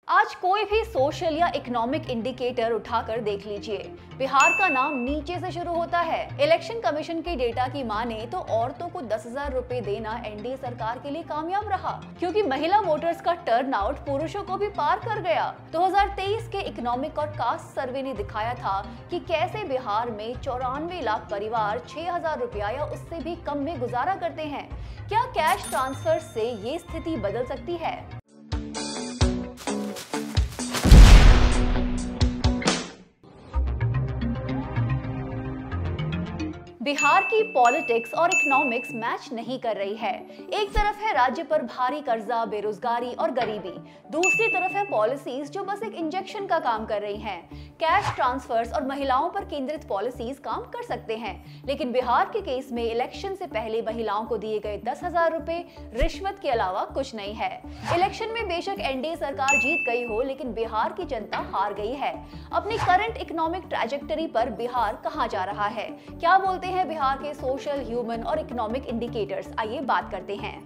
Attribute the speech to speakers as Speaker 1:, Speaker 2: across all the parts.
Speaker 1: आज कोई भी सोशल या इकोनॉमिक इंडिकेटर उठाकर देख लीजिए, बिहार का नाम नीचे से शुरू होता है। इलेक्शन कमीशन के डेटा की माने तो औरतों को 10,000 रुपए देना एनडीए सरकार के लिए कामयाब रहा, क्योंकि महिला वोटर्स का टर्नआउट पुरुषों को भी पार कर गया। 2023 के इकोनॉमिक और कास्ट सर्वे ने दिखाया था कि कैसे बिहार में 94 लाख परिवार 6,000 रुपया या उससे भी कम में गुजारा करते हैं। क्या कैश ट्रांसफर से ये स्थिति बदल सकती है? बिहार की पॉलिटिक्स और इकोनॉमिक्स मैच नहीं कर रही है। एक तरफ है राज्य पर भारी कर्जा, बेरोजगारी और गरीबी, दूसरी तरफ है पॉलिसीज जो बस एक इंजेक्शन का काम कर रही हैं। कैश ट्रांसफर्स और महिलाओं पर केंद्रित पॉलिसीज काम कर सकते हैं, लेकिन बिहार के केस में इलेक्शन से पहले महिलाओं को दिए गए 10,000 रुपए रिश्वत के अलावा कुछ नहीं है। इलेक्शन में बेशक एनडीए सरकार जीत गई हो, लेकिन बिहार की जनता हार गई है। अपनी करंट इकोनॉमिक ट्रैजेक्टरी पर बिहार कहां जा रहा है? क्या बोलते हैं बिहार के सोशल, ह्यूमन और इकोनॉमिक इंडिकेटर्स? आइए बात करते हैं।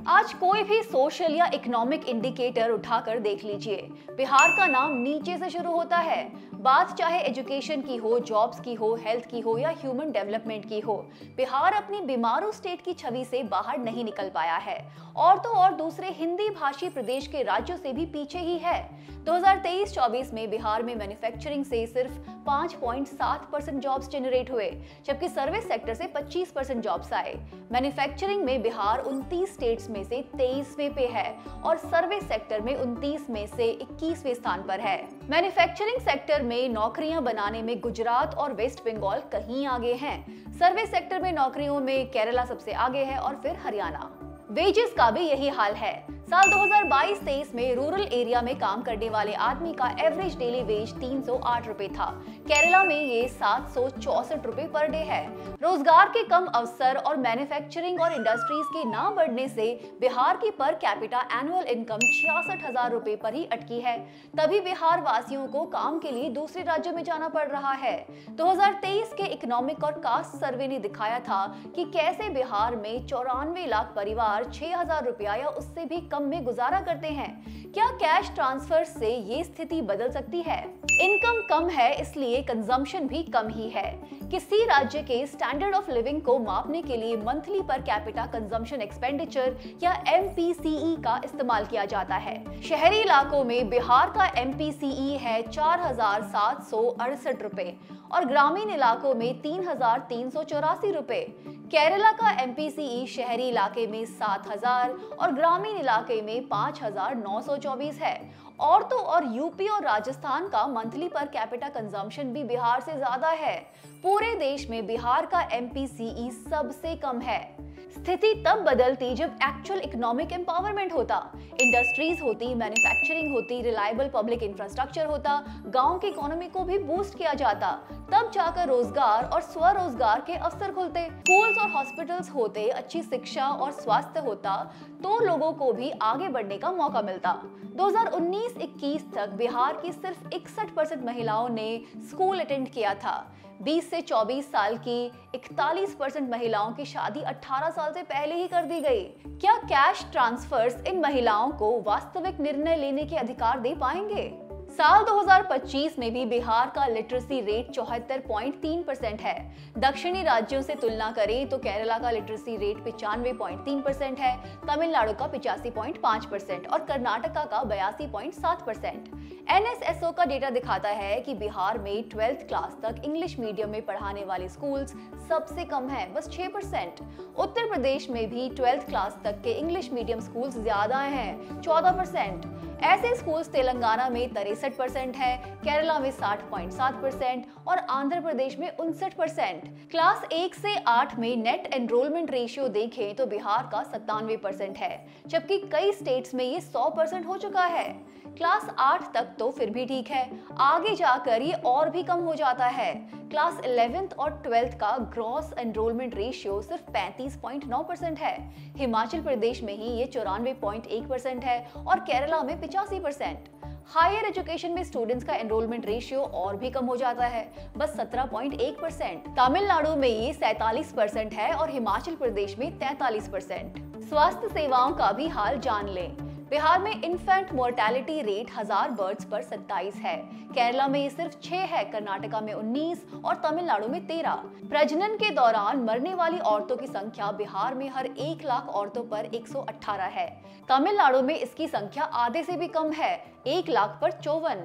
Speaker 1: आज कोई भी सोशल या इकोनॉमिक इंडिकेटर उठाकर देख लीजिए, बिहार का नाम नीचे से शुरू होता है। बात चाहे एजुकेशन की हो, जॉब्स की हो, हेल्थ की हो या ह्यूमन डेवलपमेंट की हो, बिहार अपनी बीमारू स्टेट की छवि से बाहर नहीं निकल पाया है, और तो और दूसरे हिंदी भाषी प्रदेश के राज्यों से भी पीछे ही है। 2023-24 में बिहार में मैन्युफैक्चरिंग से सिर्फ 5.7% जॉब्स जनरेट हुए, जबकि सर्विस सेक्टर से 25% जॉब्स आए। मैन्युफैक्चरिंग में बिहार 29 स्टेट्स में से 23वें पे है और सर्विस सेक्टर में 29 में से 21वें स्थान पर है। मैन्युफैक्चरिंग सेक्टर में नौकरियां बनाने में गुजरात और वेस्ट बंगाल कहीं आगे हैं। सर्विस सेक्टर में नौकरियों में केरला सबसे आगे है और फिर हरियाणा। वेजेस का भी यही हाल है। साल 2022-23 में रूरल एरिया में काम करने वाले आदमी का एवरेज डेली वेज 308 रुपए था। केरला में ये 764 रुपए पर डे है। रोजगार के कम अवसर और मैन्युफैक्चरिंग और इंडस्ट्रीज के ना बढ़ने से बिहार की पर कैपिटा एनुअल इनकम 66,000 रुपए पर ही अटकी है। तभी बिहार वासियों को काम के लिए दूसरे राज्यों में जाना पड़ रहा है। 2023 के इकोनॉमिक और कास्ट सर्वे ने दिखाया था कि कैसे बिहार में 94 लाख परिवार 6,000 रुपया या उससे भी कम में गुजारा करते हैं। क्या कैश ट्रांसफर से ये स्थिति बदल सकती है? इनकम कम है, इसलिए कंजम्पशन भी कम ही है। किसी राज्य के स्टैंडर्ड ऑफ लिविंग को मापने के लिए monthly per capita consumption expenditure या MPCE का इस्तेमाल किया जाता है। शहरी इलाकों में बिहार का MPCE है 4,768 रुपए और ग्रामीण इलाकों में 3,384 रुपए। केरला का MPCE शहरी इलाके में 7,000 और ग्रामीण इलाके में 5,924 है। और तो और यूपी और राजस्थान का मंथली पर कैपिटा कंजम्पशन भी बिहार से ज्यादा है। पूरे देश में बिहार का MPCE सबसे कम है। स्थिति तब बदलती जब एक्चुअल इकोनॉमिक एम्पावरमेंट होता, इंडस्ट्रीज होती, मैन्युफैक्चरिंग होती, रिलायबल पब्लिक इंफ्रास्ट्रक्चर होता, गांव की इकोनॉमी को भी बूस्ट किया जाता, तब जाकर रोजगार और स्वरोजगार के अवसर खुलते। स्कूल्स और हॉस्पिटल्स होते, अच्छी शिक्षा और स्वास्थ्य होता, तो लोगों को भी आगे बढ़ने का मौका मिलता। 2019-21 तक बिहार की सिर्फ 61% महिलाओं ने स्कूल अटेंड किया था। 20 से 24 साल की 41% महिलाओं की शादी 18 साल से पहले ही कर दी गई। क्या कैश ट्रांसफर्स इन महिलाओं को वास्तविक निर्णय लेने के अधिकार दे पाएंगे? साल 2025 में भी बिहार का लिटरेसी रेट 74.3% है। दक्षिणी राज्यों से तुलना करें तो केरला का लिटरेसी रेट 95.3% है, तमिलनाडु का 85.5% और कर्नाटका का 82.7%। NSSO का डेटा दिखाता है कि बिहार में 12th क्लास तक इंग्लिश मीडियम में पढ़ाने वाले स्कूल्स सबसे कम है, बस 6%। उत्तर प्रदेश में भी 12th क्लास तक के इंग्लिश मीडियम स्कूल्स ज्यादा हैं, 14%। ऐसे स्कूल्स तेलंगाना में 63% है, केरला में 60.7% और आंध्र प्रदेश में 59%। क्लास 1 से 8 में नेट एनरोलमेंट रेशियो देखें तो बिहार का 97% है, जबकि कई स्टेट्स में ये 100% हो चुका है। क्लास 8 तक तो फिर भी ठीक है, आगे जाकर ये और भी कम हो जाता है। क्लास 11th और 12th का ग्रॉस एनरोलमेंट रेशियो सिर्फ 35.9% है। हिमाचल प्रदेश में ही ये 94.1% है और केरला में 85%। हायर एजुकेशन में स्टूडेंट्स का एनरोलमेंट रेशियो और भी कम हो जाता है, बस 17.1%। तमिलनाडु में ये 47% है और हिमाचल प्रदेश में 43%। स्वास्थ्य सेवाओं का भी हाल जान लें। बिहार में इन्फेंट मोर्टेलिटी रेट 1000 बर्ड्स पर 27 है। केरला में ये सिर्फ 6 है, कर्नाटका में 19 और तमिलनाडु में 13। प्रजनन के दौरान मरने वाली औरतों की संख्या बिहार में हर 1 लाख औरतों पर 118 है। तमिलनाडु में इसकी संख्या आधे से भी कम है, 1 लाख पर 54।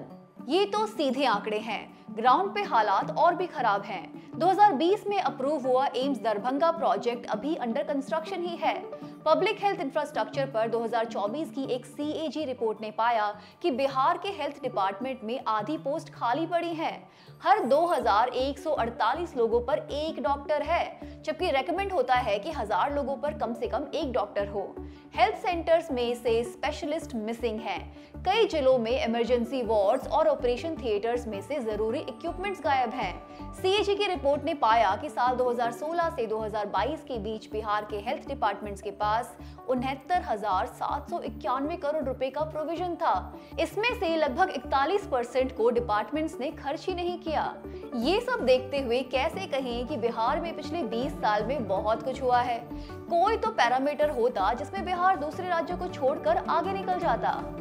Speaker 1: ये तो सीधे आंकड़े हैं, ग्राउंड पे हालात और भी खराब हैं। 2020 में अप्रूव हुआ एम्स दरभंगा प्रोजेक्ट अभी अंडर कंस्ट्रक्शन ही है। पब्लिक हेल्थ इंफ्रास्ट्रक्चर पर 2024 की एक CAG रिपोर्ट ने पाया कि बिहार के हेल्थ डिपार्टमेंट में आधी पोस्ट खाली पड़ी हैं। हर 2148 लोगों पर एक डॉक्टर है, जबकि रेकमेंड होता है कि 1000 लोगों पर कम से कम एक डॉक्टर हो। हेल्थ सेंटर्स में से स्पेशलिस्ट मिसिंग हैं। कई जिलों में इमरजेंसी वार्ड्स और ऑपरेशन थिएटर्स में से जरूरी इक्विपमेंट्स गायब हैं। CAG की रिपोर्ट ने पाया कि साल 2016 से 2022 के बीच बिहार के हेल्थ डिपार्टमेंट्स के पास 69,791 करोड़ रुपए का प्रोविजन था। इसमें से लगभग 41% को डिपार्टमेंट्स ने खर्च ही नहीं किया। ये सब देखते हुए कैसे कहें कि बिहार में पिछले 20 साल में बहुत कुछ हुआ है। कोई तो पैरामीटर होता जिसमें बिहार दूसरे राज्यों को छोड़कर आगे निकल जाता।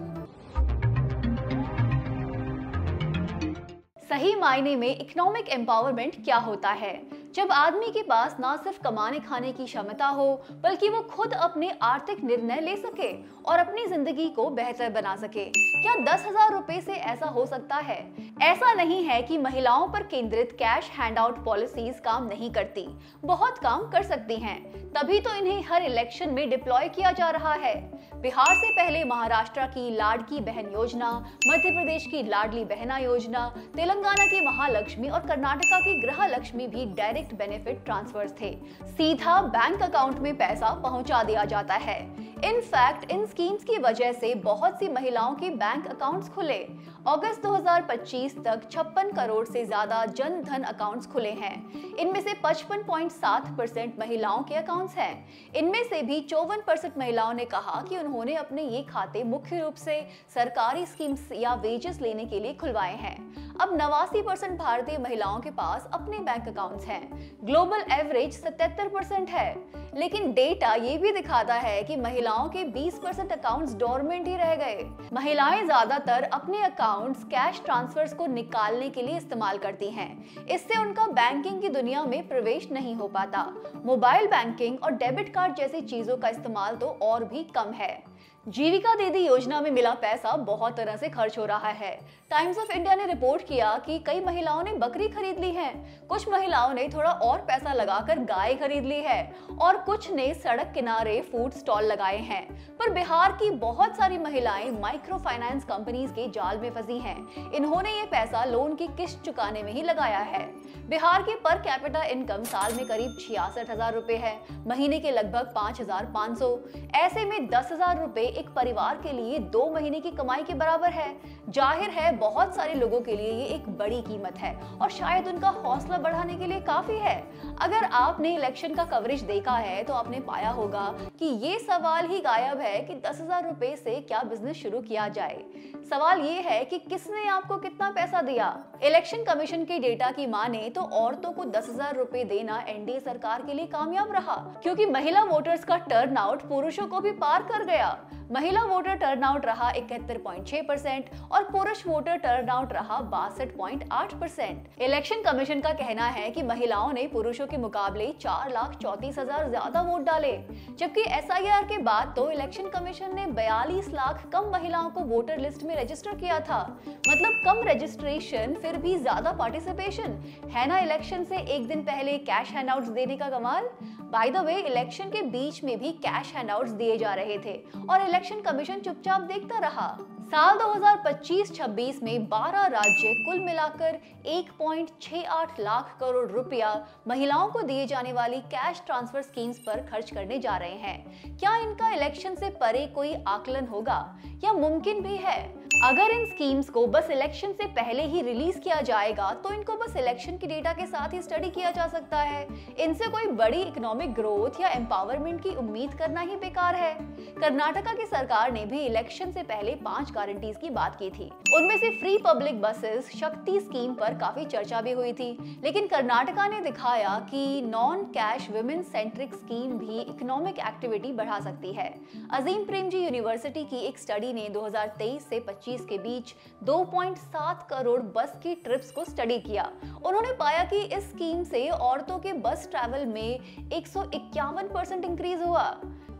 Speaker 1: सही मायने में इकोनॉमिक एम्पावरमेंट क्या होता है? जब आदमी के पास ना सिर्फ कमाने खाने की क्षमता हो, बल्कि वो खुद अपने आर्थिक निर्णय ले सके और अपनी जिंदगी को बेहतर बना सके। क्या 10,000 रुपए से ऐसा हो सकता है? ऐसा नहीं है कि महिलाओं पर केंद्रित कैश हैंडआउट पॉलिसीज काम नहीं करती, बहुत काम कर सकती हैं। तभी तो इन्हें हर इलेक्शन में डिप्लॉय किया जा रहा है। बिहार से पहले महाराष्ट्र की लाडकी बहन योजना, मध्य प्रदेश की लाडली बहना योजना, तेलंगाना की महालक्ष्मी और कर्नाटका की गृह लक्ष्मी भी डायरेक्ट बेनिफिट ट्रांसफर्स थे। सीधा बैंक अकाउंट में पैसा पहुंचा दिया जाता है। इनफैक्ट इन स्कीम्स की वजह से बहुत सी महिलाओं के बैंक अकाउंट्स खुले। अगस्त 2025 तक 56 करोड़ से ज्यादा जन धन अकाउंट्स खुले हैं। इनमें से 55.7% महिलाओं के अकाउंट्स हैं। इनमें से भी 54% महिलाओं ने कहा कि उन्होंने अपने ये खाते मुख्य रूप से सरकारी स्कीम्स या वेजेस लेने के लिए खुलवाए हैं। अब 89% भारतीय महिलाओं के पास अपने बैंक अकाउंट्स हैं। ग्लोबल एवरेज 77% है। लेकिन डेटा ये भी दिखाता है कि महिलाओं के 20% अकाउंट्स डोरमेंट ही रह गए। महिलाएं ज्यादातर अपने अकाउंट्स कैश ट्रांसफर्स को निकालने के लिए इस्तेमाल करती हैं। इससे उनका बैंकिंग की दुनिया में प्रवेश नहीं हो पाता। मोबाइल बैंकिंग और डेबिट कार्ड जैसी चीजों का इस्तेमाल तो और भी कम है। जीविका दीदी योजना में मिला पैसा बहुत तरह से खर्च हो रहा है। टाइम्स ऑफ इंडिया ने रिपोर्ट किया कि कई महिलाओं ने बकरी खरीद ली है, कुछ महिलाओं ने थोड़ा और पैसा लगाकर गाय खरीद ली है और कुछ ने सड़क किनारे फूड स्टॉल लगाए हैं। पर बिहार की बहुत सारी महिलाएं माइक्रो फाइनेंस कंपनीज के जाल में फंसी हैं। इन्होंने ये पैसा लोन की किस्त चुकाने में ही लगाया है। बिहार की पर कैपिटा इनकम साल में करीब 66,000 रुपए है, महीने के लगभग 5,500। ऐसे में 10,000 रुपए एक परिवार के लिए 2 महीने की कमाई के बराबर है। जाहिर है बहुत सारे लोगों के लिए ये एक बड़ी कीमत है और शायद उनका हौसला बढ़ाने के लिए काफी है। अगर आपने इलेक्शन का कवरेज देखा है तो आपने पाया होगा कि ये सवाल ही गायब है कि 10,000 रुपए से क्या बिजनेस शुरू किया जाए। सवाल ये है कि किसने आपको कितना पैसा दिया। इलेक्शन कमीशन के डेटा की माने तो औरतों को 10,000 रुपए देना एनडीए सरकार के लिए कामयाब रहा, क्योंकि महिला वोटर्स का टर्नआउट पुरुषों को भी पार कर गया। महिला वोटर टर्नआउट रहा 71.6% और पुरुष वोटर टर्नआउट रहा 62.8%। इलेक्शन कमीशन का कहना है कि महिलाओं ने पुरुषों के मुकाबले 4,34,000 ज्यादा वोट डाले, जबकि SIR के बाद तो इलेक्शन कमीशन ने 42 लाख कम महिलाओं को वोटर लिस्ट में रजिस्टर किया था। मतलब कम रजिस्ट्रेशन फिर भी ज्यादा पार्टिसिपेशन है ना। इलेक्शन से एक दिन पहले कैश हैंडआउट्स देने का कमाल। बाय द वे, इलेक्शन के बीच में भी कैश हैंडआउट्स दिए जा रहे थे और इलेक्शन कमीशन चुपचाप देखता रहा। साल 2025-26 में 12 राज्य कुल मिलाकर 1.68 लाख करोड़ रुपया महिलाओं को दिए जाने वाली कैश ट्रांसफर स्कीम्स पर खर्च करने जा रहे हैं। क्या इनका इलेक्शन से परे कोई आकलन होगा या मुमकिन भी है? अगर इन स्कीम्स को बस इलेक्शन से पहले ही रिलीज किया जाएगा तो इनको बस इलेक्शन के डेटा के साथ ही स्टडी किया जा सकता है। इनसे कोई बड़ी इकोनॉमिक ग्रोथ या एम्पावरमेंट की उम्मीद करना ही बेकार है। कर्नाटका की सरकार ने भी इलेक्शन से पहले 5 गारंटीज की बात की थी। उनमें से फ्री पब्लिक बसेस शक्ति स्कीम पर काफी चर्चा भी हुई थी, लेकिन कर्नाटका ने दिखाया कि non cash women centric scheme भी इकोनॉमिक एक्टिविटी बढ़ा सकती है। अजीम प्रेमजी यूनिवर्सिटी की एक स्टडी ने 2023 से 25 के बीच 2.7 करोड़ बस की ट्रिप्स को स्टडी किया। उन्होंने पाया कि इस स्कीम से औरतों के बस ट्रैवल में 151% इंक्रीज हुआ।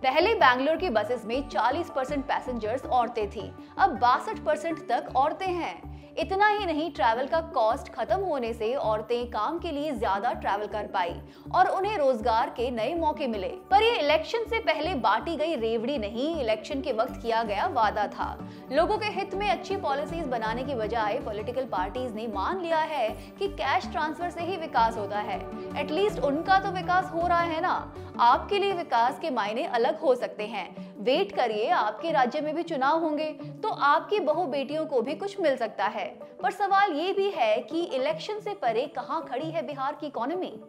Speaker 1: पहले बैंगलोर की बसेस में 40% पैसेंजर्स औरतें थी, अब 62% तक औरतें हैं। इतना ही नहीं, ट्रैवल का कॉस्ट खत्म होने से औरतें काम के लिए ज्यादा ट्रैवल कर पाई और उन्हें रोजगार के नए मौके मिले। पर ये इलेक्शन से पहले बांटी गई रेवड़ी नहीं, इलेक्शन के वक्त किया गया वादा था। लोगों के हित में अच्छी पॉलिसीज बनाने की बजाय पॉलिटिकल पार्टीज ने मान लिया है कि कैश ट्रांसफर से ही विकास होता है। एटलीस्ट उनका तो विकास हो रहा है ना। आपके लिए विकास के मायने अलग हो सकते हैं। वेट करिए, आपके राज्य में भी चुनाव होंगे तो आपकी बहू बेटियों को भी कुछ मिल सकता है। पर सवाल ये भी है कि इलेक्शन से परे कहां खड़ी है बिहार की इकोनॉमी।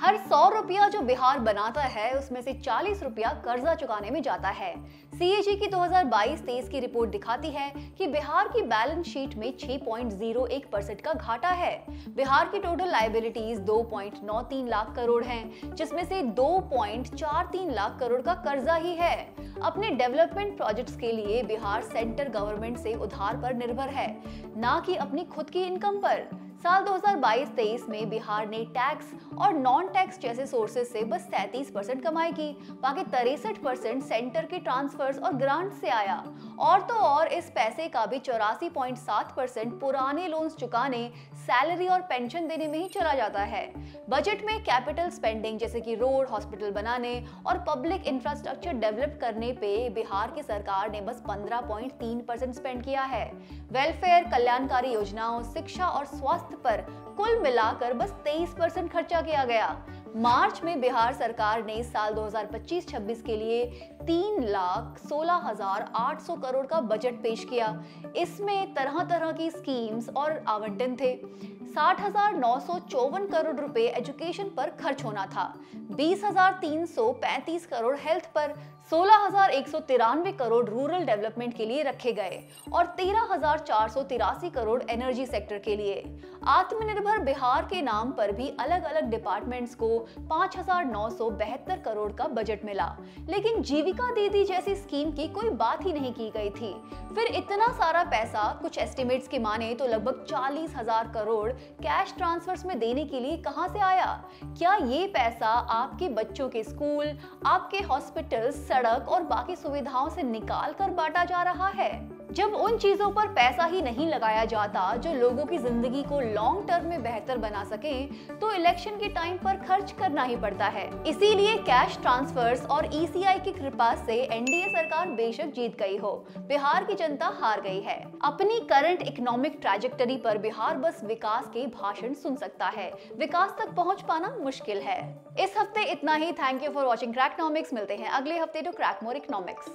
Speaker 1: हर 100 रुपया जो बिहार बनाता है उसमें से 40 रुपया कर्जा चुकाने में जाता है। सीएजी की 2022-23 की रिपोर्ट दिखाती है कि बिहार की बैलेंस शीट में 6.01% का घाटा है। बिहार की टोटल लायबिलिटीज 2.93 लाख करोड़ हैं, जिसमें से 2.43 लाख करोड़ का कर्जा ही है। अपने डेवलपमेंट प्रोजेक्ट्स के लिए बिहार सेंटर गवर्नमेंट से उधार पर निर्भर है, ना कि अपनी खुद की इनकम पर। साल 2022-23 में बिहार ने टैक्स और नॉन टैक्स जैसे सोर्सेज से बस 37% कमाई की, बाकी 63% सेंटर के ट्रांसफर्स और ग्रांट से आया। और तो और इस पैसे का भी 84.7% पुराने लोन्स चुकाने, सैलरी और पेंशन देने में ही चला जाता है। बजट में कैपिटल स्पेंडिंग जैसे कि रोड, हॉस्पिटल बनाने और पब्लिक इंफ्रास्ट्रक्चर डेवलप करने पे बिहार की सरकार ने बस 15.3% स्पेंड किया है। वेलफेयर, कल्याणकारी योजनाओं, शिक्षा और स्वास्थ्य पर कुल मिलाकर बस 23% खर्चा किया गया। मार्च में बिहार सरकार ने साल 2025-26 के लिए 3,16,800 करोड़ का बजट पेश किया। इसमें तरह तरह की स्कीम्स और आवंटन थे। 60,954 करोड़ रुपए एजुकेशन पर खर्च होना था, 20,335 करोड़ हेल्थ पर, 16,193 करोड़ रूरल डेवलपमेंट के लिए रखे गए और 13,483 करोड़ एनर्जी सेक्टर के लिए। आत्मनिर्भर बिहार के नाम पर भी अलग अलग डिपार्टमेंट्स को 5,972 करोड़ का बजट मिला, लेकिन जीविका दीदी जैसी स्कीम की कोई बात ही नहीं की गई थी। फिर इतना सारा पैसा, कुछ एस्टिमेट्स की माने तो लगभग 40,000 करोड़ कैश ट्रांसफर्स में देने के लिए कहां से आया? क्या ये पैसा आपके बच्चों के स्कूल, आपके हॉस्पिटल, सड़क और बाकी सुविधाओं से निकाल कर बांटा जा रहा है? जब उन चीजों पर पैसा ही नहीं लगाया जाता जो लोगों की जिंदगी को लॉन्ग टर्म में बेहतर बना सके, तो इलेक्शन के टाइम पर खर्च करना ही पड़ता है। इसीलिए कैश ट्रांसफर्स और ईसीआई की कृपा से एनडीए सरकार बेशक जीत गई हो, बिहार की जनता हार गई है। अपनी करंट इकोनॉमिक ट्रैजेक्टरी पर बिहार बस विकास के भाषण सुन सकता है, विकास तक पहुंच पाना मुश्किल है। इस हफ्ते इतना ही। Thank you for watching Cracknomics. मिलते हैं अगले हफ्ते टू क्रैक मोर इकोनॉमिक्स।